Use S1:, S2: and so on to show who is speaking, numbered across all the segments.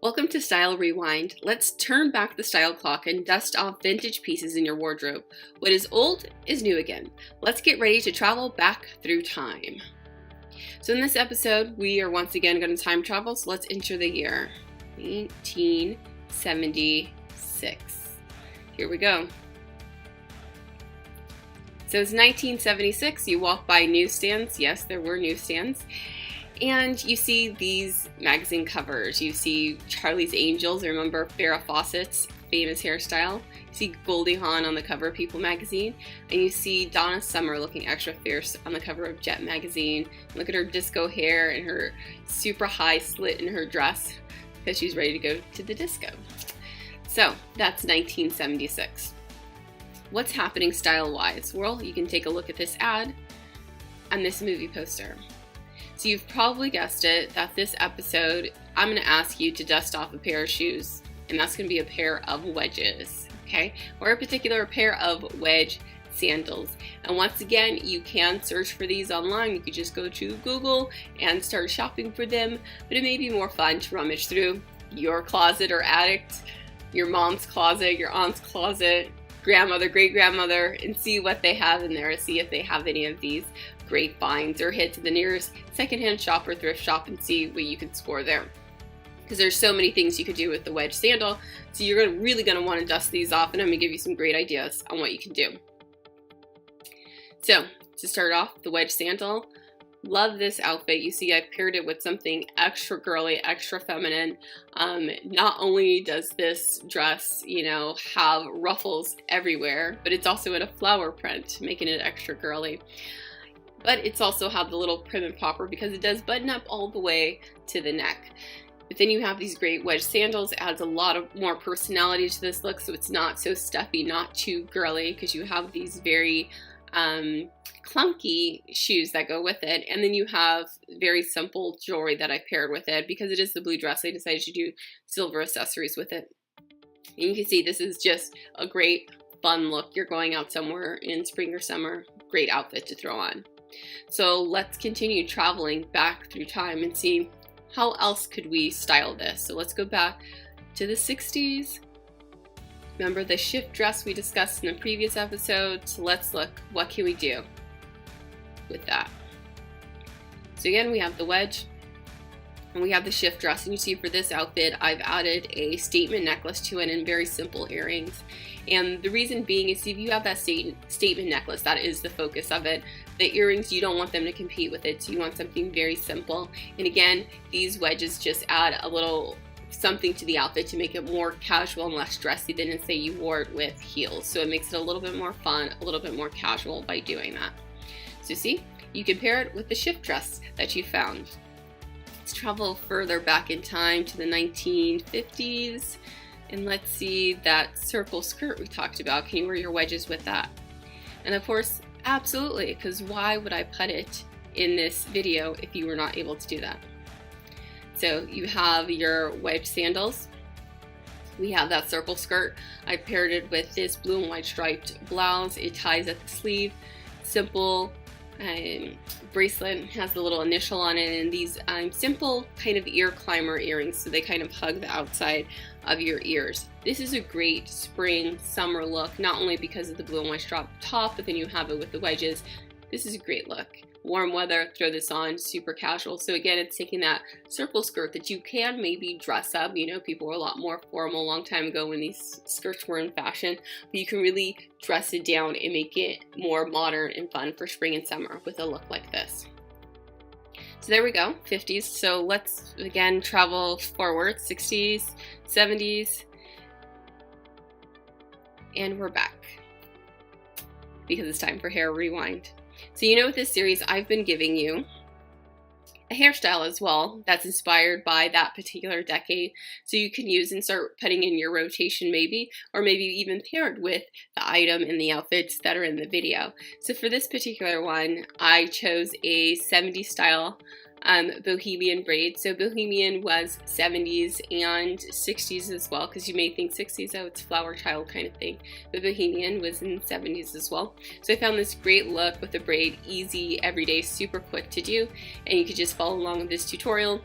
S1: Welcome to Style Rewind. Let's turn back the style clock and dust off vintage pieces in your wardrobe. What is old is new again. Let's get ready to travel back through time. So in this episode, we are once again going to time travel, so let's enter the year 1976. Here we go. So it's 1976, you walk by newsstands. Yes, there were newsstands. And you see these magazine covers. You see Charlie's Angels, remember Farrah Fawcett's famous hairstyle. You see Goldie Hawn on the cover of People magazine. And you see Donna Summer looking extra fierce on the cover of Jet magazine. Look at her disco hair and her super high slit in her dress because she's ready to go to the disco. So that's 1976. What's happening style-wise? Well, you can take a look at this ad and this movie poster. So you've probably guessed it, that this episode, I'm going to ask you to dust off a pair of shoes, and that's going to be a pair of wedges, okay? Or a particular pair of wedge sandals. And once again, you can search for these online. You could just go to Google and start shopping for them, but it may be more fun to rummage through your closet or attic, your mom's closet, your aunt's closet, grandmother, great-grandmother, and see what they have in there, see if they have any of these great finds, or head to the nearest secondhand shop or thrift shop and see what you can score there. Because there's so many things you could do with the wedge sandal, so you're really going to want to dust these off, and I'm going to give you some great ideas on what you can do. So, to start off, the wedge sandal. Love this outfit. You see I've paired it with something extra girly, extra feminine. Not only does this dress, have ruffles everywhere, but it's also in a flower print, making it extra girly. But it's also have the little prim and proper because it does button up all the way to the neck. But then you have these great wedge sandals. It adds a lot of more personality to this look, so it's not so stuffy, not too girly, because you have these very clunky shoes that go with it, and then you have very simple jewelry that I paired with it. Because it is the blue dress, I decided to do silver accessories with it. And you can see this is just a great fun look. You're going out somewhere in spring or summer, great outfit to throw on. So let's continue traveling back through time and see how else could we style this. So let's go back to the 60s. Remember the shift dress we discussed in the previous episode? So let's look, what can we do with that? So again, we have the wedge and we have the shift dress, and you see for this outfit I've added a statement necklace to it and very simple earrings. And the reason being is if you have that statement necklace, that is the focus of it. The earrings, you don't want them to compete with it, so you want something very simple. And again, these wedges just add a little something to the outfit to make it more casual and less dressy than say you wore it with heels. So it makes it a little bit more fun, a little bit more casual by doing that. So see, you can pair it with the shift dress that you found. Let's travel further back in time to the 1950s. And let's see that circle skirt we talked about. Can you wear your wedges with that? And of course, absolutely, because why would I put it in this video if you were not able to do that? So you have your wedge sandals. We have that circle skirt. I paired it with this blue and white striped blouse. It ties at the sleeve. Simple bracelet, has the little initial on it, and these simple kind of ear climber earrings, so they kind of hug the outside of your ears. This is a great spring summer look, not only because of the blue and white strap top, but then you have it with the wedges. This is a great look. Warm weather, throw this on, super casual. So again, it's taking that circle skirt that you can maybe dress up. People were a lot more formal a long time ago when these skirts were in fashion, but you can really dress it down and make it more modern and fun for spring and summer with a look like this. So there we go, 50s. So let's again travel forward, 60s, 70s, and we're back because it's time for hair rewind. So with this series, I've been giving you a hairstyle as well that's inspired by that particular decade. So you can use and start putting in your rotation maybe, or maybe even paired with the item and the outfits that are in the video. So for this particular one, I chose a 70s style bohemian braid. So bohemian was 70s and 60s as well, because you may think 60s, oh, it's flower child kind of thing, but bohemian was in 70s as well. So I found this great look with the braid, easy, everyday, super quick to do, and you could just follow along with this tutorial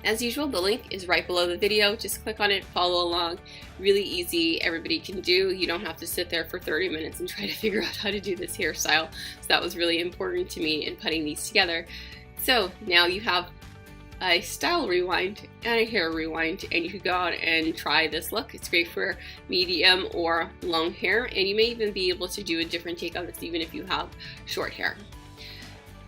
S1: As usual, the link is right below the video. Just click on it, follow along. Really easy, everybody can do. You don't have to sit there for 30 minutes and try to figure out how to do this hairstyle. So that was really important to me in putting these together. So now you have a style rewind and a hair rewind, and you could go out and try this look. It's great for medium or long hair, and you may even be able to do a different take on this even if you have short hair.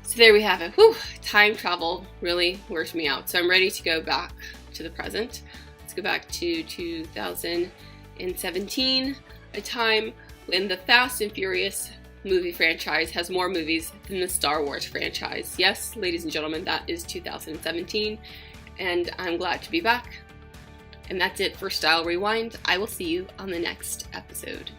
S1: So there we have it. Whew, time travel really wears me out. So I'm ready to go back to the present. Let's go back to 2017, a time when the Fast and Furious movie franchise has more movies than the Star Wars franchise. Yes, ladies and gentlemen, that is 2017, and I'm glad to be back. And that's it for Style Rewind. I will see you on the next episode.